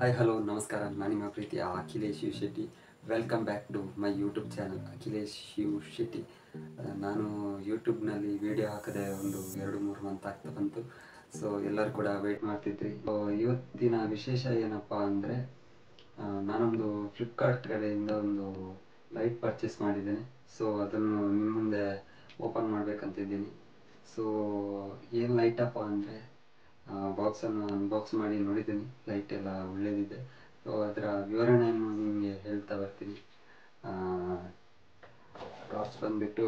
Hi hello ನಮಸ್ಕಾರ. ನಾನು ನಿಮ್ಮ ಪ್ರೀತಿಯ Akhilesh Shiv Shetty. Welcome back to my YouTube channel Akhilesh Shiv Shetty. ನಾನು ಯೂಟ್ಯೂಬ್ನಲ್ಲಿ ವೀಡಿಯೋ ಹಾಕದೆ ಒಂದು 2-3 ಮಂತ್ ಆಗ್ತಾ ಬಂತು. ಸೊ ಎಲ್ಲರೂ ಕೂಡ ವೆಯ್ಟ್ ಮಾಡ್ತಿದ್ರಿ. ಇವತ್ತಿನ ವಿಶೇಷ ಏನಪ್ಪ ಅಂದರೆ, ನಾನೊಂದು ಫ್ಲಿಪ್ಕಾರ್ಟ್ ಕಡೆಯಿಂದ ಒಂದು ಲೈಟ್ ಪರ್ಚೇಸ್ ಮಾಡಿದ್ದೇನೆ. ಸೊ ಅದನ್ನು ನಿಮ್ಮ ಮುಂದೆ ಓಪನ್ ಮಾಡಬೇಕಂತಿದ್ದೀನಿ. ಸೊ ಏನು ಲೈಟಪ್ಪ ಅಂದರೆ, ಬಾಕ್ಸನ್ನು ಅನ್ಬಾಕ್ಸ್ ಮಾಡಿ ನೋಡಿದ್ದೀನಿ. ಲೈಟ್ ಎಲ್ಲ ಒಳ್ಳೆಯದಿದೆ. ಸೊ ಅದರ ವಿವರಣೆಯನ್ನು ನಿಮಗೆ ಹೇಳ್ತಾ ಬರ್ತೀನಿ. ಟಾರ್ಚ್ ಬಂದುಬಿಟ್ಟು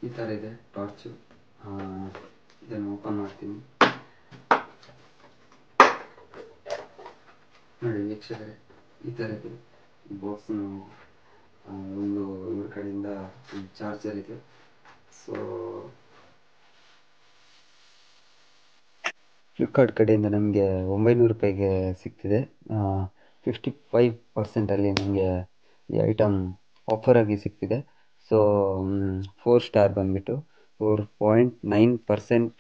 ಈ ಥರ ಇದೆ ಟಾರ್ಚು. ಇದನ್ನು ಓಪನ್ ಮಾಡ್ತೀನಿ. ನೋಡಿ ವೀಕ್ಷಕರೇ, ಈ ಥರ ಇದೆ ಈ ಬಾಕ್ಸ್ನು. ಒಂದು ಇವ್ರ ಕಡೆಯಿಂದ ಚಾರ್ಜರ್ ಇದೆ. ಸೊ ಫ್ಲಿಪ್ಕಾರ್ಟ್ ಕಡೆಯಿಂದ ನಮಗೆ 900 ರೂಪಾಯಿಗೆ ಸಿಗ್ತಿದೆ. 55% ನಮಗೆ ಈ ಐಟಮ್ ಆಫರಾಗಿ ಸಿಗ್ತಿದೆ. ಸೊ 4 ಸ್ಟಾರ್ ಬಂದುಬಿಟ್ಟು 4.9%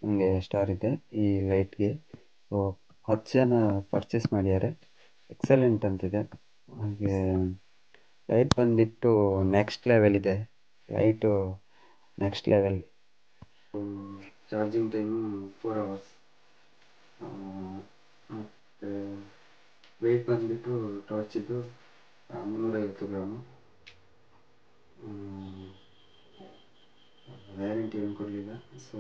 ನಮಗೆ ಸ್ಟಾರ್ ಇದೆ ಈ ಲೈಟ್ಗೆ. ಸೊ 10 ಜನ ಪರ್ಚೇಸ್ ಮಾಡಿದ್ದಾರೆ. ಎಕ್ಸಲೆಂಟ್ ಅಂತಿದೆ. ಹಾಗೆ ಲೈಟ್ ಬಂದುಬಿಟ್ಟು ನೆಕ್ಸ್ಟ್ ಲೆವೆಲ್ ಇದೆ. Light next level. Charging time 4 hours. ಮತ್ತು ವೆಯ್ಟ್ ಬಂದುಬಿಟ್ಟು ಟಾರ್ಚಿದ್ದು 350 ಗ್ರಾಮು. ವ್ಯಾರಂಟಿ ಏನು ಕೊಡಲಿಲ್ಲ. ಸೊ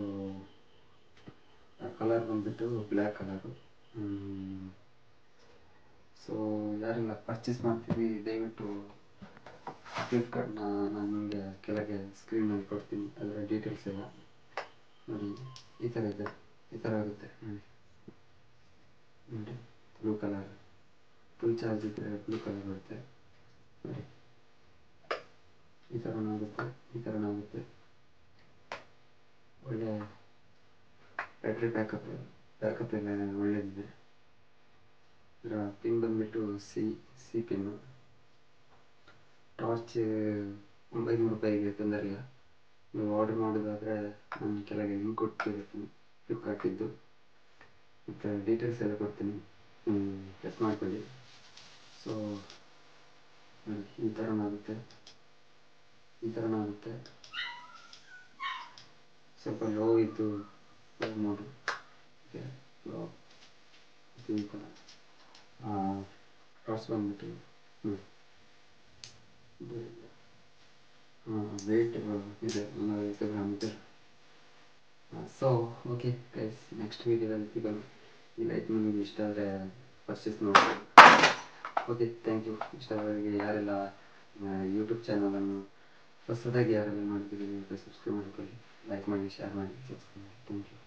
ಕಲರ್ ಬಂದುಬಿಟ್ಟು ಬ್ಲ್ಯಾಕ್ ಕಲರು. ಸೊ ಯಾರೆಲ್ಲ ಪರ್ಚೇಸ್ ಮಾಡ್ತೀವಿ ದಯವಿಟ್ಟು ಫ್ಲಿಪ್ಕಾರ್ಟ್ನ ನಾನು ನಿಮಗೆ ಕೆಳಗೆ ಸ್ಕ್ರೀನಲ್ಲಿ ಕೊಡ್ತೀನಿ, ಅದರ ಡೀಟೇಲ್ಸ್ ಎಲ್ಲ ನೋಡಿ. ಈ ಥರ ಇದೆ, ಈ ಥರ ಆಗುತ್ತೆ ನೋಡಿ. ಬ್ಲೂ ಕಲರ್, ಫುಲ್ ಚಾರ್ಜ್ ಇದ್ದರೆ ಬ್ಲೂ ಕಲರ್ ಬರುತ್ತೆ ನೋಡಿ. ಈ ಥರನಾಗುತ್ತೆ, ಈ ಥರನಾಗುತ್ತೆ. ಒಳ್ಳೆ ಬ್ಯಾಟ್ರಿ ಬ್ಯಾಕಪ್ ಎಲ್ಲ ಒಳ್ಳೆಯದಿದೆ. ಇದರ ಪಿನ್ ಬಂದುಬಿಟ್ಟು ಸಿ ಪಿನ್ನು. ಟಾರ್ಚ್ 900 ರೂಪಾಯಿಗೆ ತೊಂದರೆ ಇಲ್ಲ. ನೀವು ಆರ್ಡರ್ ಮಾಡೋದಾದರೆ ನಾನು ಕೆಳಗೆ ಲಿಂಕ್ ಕೊಟ್ಟಿರ್ತೀನಿ ಫ್ಲಿಪ್ಕಾರ್ಟಿದ್ದು, ಮತ್ತು ಡೀಟೇಲ್ಸ್ ಎಲ್ಲ ಕೊಡ್ತೀನಿ, ಚೆಕ್ ಮಾಡ್ಕೊಳ್ಳಿ. ಸೊ ಈ ಥರನಾಗುತ್ತೆ, ಈ ಥರನಾಗುತ್ತೆ. ಸ್ವಲ್ಪ ಲೋ ಇದ್ದು ಲೋ ಮೋಡು ಓಕೆ, ಲೋ ಈ ಥರ. ಟಾರ್ಚ್ ಬಂದುಬಿಟ್ಟು ವೆಯ್ಟ್ ಇದೆ 150 ಗ್ರಾಮ್ ಇದೆ. ಸೊ ಓಕೆ ಗೈಸ್, ನೆಕ್ಸ್ಟ್ ವೀಡಿಯೋದಲ್ಲಿ ಸಿಗೋಣ. ಈ ಲೈಟ್ ನಿಮಗೆ ಇಷ್ಟ ಆದರೆ ಪರ್ಚೇಸ್ ಮಾಡಿ. Okay, thank you. ಇಷ್ಟವರೆಗೆ ಯಾರೆಲ್ಲ ಯೂಟ್ಯೂಬ್ ಚಾನಲನ್ನು ಹೊಸದಾಗಿ ಯಾರೆಲ್ಲ ನೋಡ್ತಿದ್ದೀರಿ ಸಬ್ಸ್ಕ್ರೈಬ್ ಮಾಡ್ಕೊಳ್ಳಿ, ಲೈಕ್ ಮಾಡಿ, ಶೇರ್ ಮಾಡಿ, ಸಬ್ಸ್ಕ್ರೈಬ್ ಮಾಡಿ. Thank you.